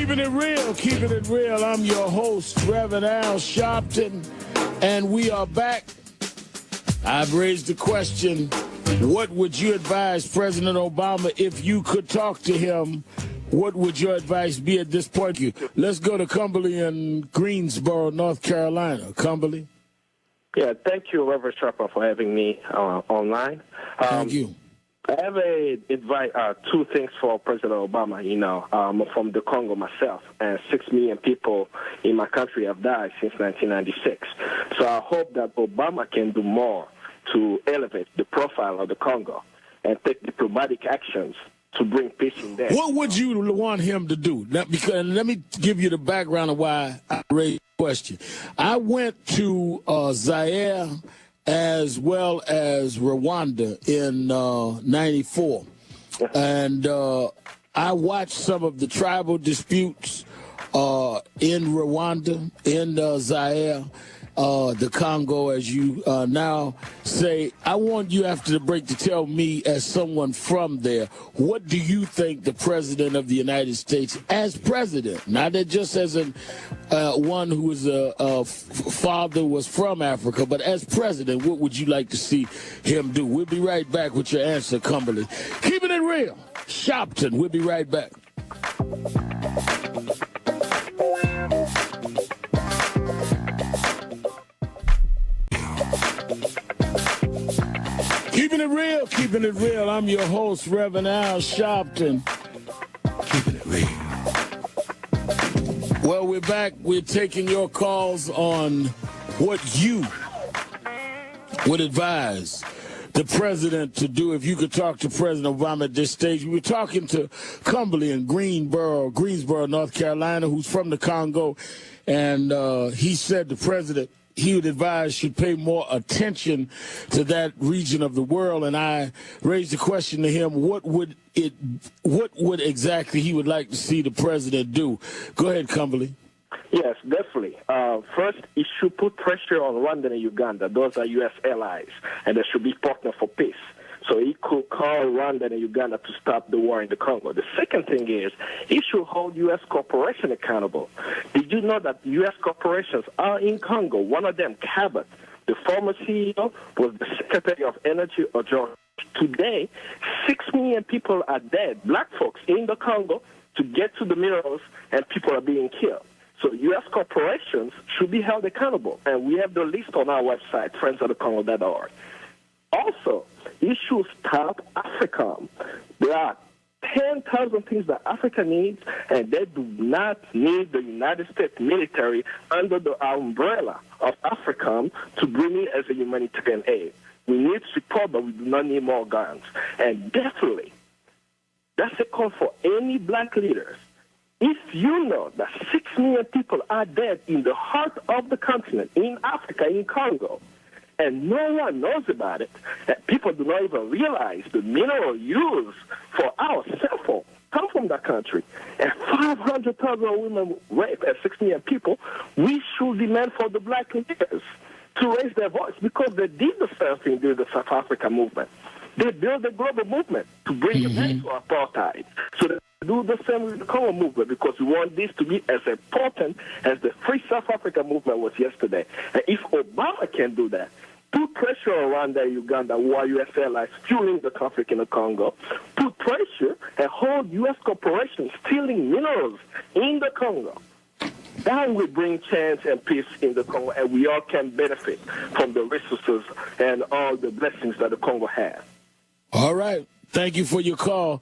Keeping it real. I'm your host, Reverend Al Sharpton, and we are back. I've raised the question, what would you advise President Obama if you could talk to him? What would your advice be at this point? Let's go to Kambale in Greensboro, North Carolina. Kambale? Yeah, thank you, Reverend Sharpton, for having me online. Thank you. I have two things for President Obama. I'm from the Congo myself, and 6 million people in my country have died since 1996. So I hope that Obama can do more to elevate the profile of the Congo and take diplomatic actions to bring peace in there. What would you want him to do? Because let me give you the background of why I raised the question. I went to Zaire as well as Rwanda in 94. And I watched some of the tribal disputes in Rwanda, in Zaire, the Congo, as you now say. I want you after the break to tell me, as someone from there, what do you think the President of the United States, as President, not just as one who was a father was from Africa, but as President, what would you like to see him do? We'll be right back with your answer, Kambale. Keeping it real. Sharpton, we'll be right back. Keeping it real. I'm your host, Reverend Al Sharpton. Keeping it real. Well, we're back. We're taking your calls on what you would advise the president to do if you could talk to President Obama at this stage. We were talking to Kambale in Greensboro, North Carolina, who's from the Congo, and he said the president he would advise should pay more attention to that region of the world. And I raised the question to him, what would exactly he would like to see the president do? Go ahead, Kambale. Yes, definitely. First, it should put pressure on Rwanda and Uganda. Those are U.S. allies, and they should be partners for peace. So he could call Rwanda and Uganda to stop the war in the Congo. The second thing is he should hold U.S. corporations accountable. Did you know that U.S. corporations are in Congo? One of them, Cabot, the former CEO, was the Secretary of Energy of Georgia. Today, 6 million people are dead, black folks in the Congo, to get to the minerals, and people are being killed. So U.S. corporations should be held accountable. And we have the list on our website, friendsofthecongo.org. Also, you should stop AFRICOM. There are 10,000 things that Africa needs, and they do not need the United States military under the umbrella of AFRICOM to bring in as a humanitarian aid. We need support, but we do not need more guns. And definitely, that's a call for any black leaders. If you know that 6 million people are dead in the heart of the continent, in Africa, in Congo, and no one knows about it, that people do not even realize the mineral used for our cell phone come from that country, and 500,000 women raped and 6 million people, we should demand for the black leaders to raise their voice, because they did the same thing during the South Africa movement. They built a global movement to bring an end to apartheid. So they do the same with the Congo movement, because we want this to be as important as the Free South Africa movement was yesterday. And if Obama can do that, put pressure on Rwanda and Uganda, who are U.S. allies fueling the conflict in the Congo, put pressure and hold U.S. corporations stealing minerals in the Congo. That will bring change and peace in the Congo, and we all can benefit from the resources and all the blessings that the Congo has. All right. Thank you for your call.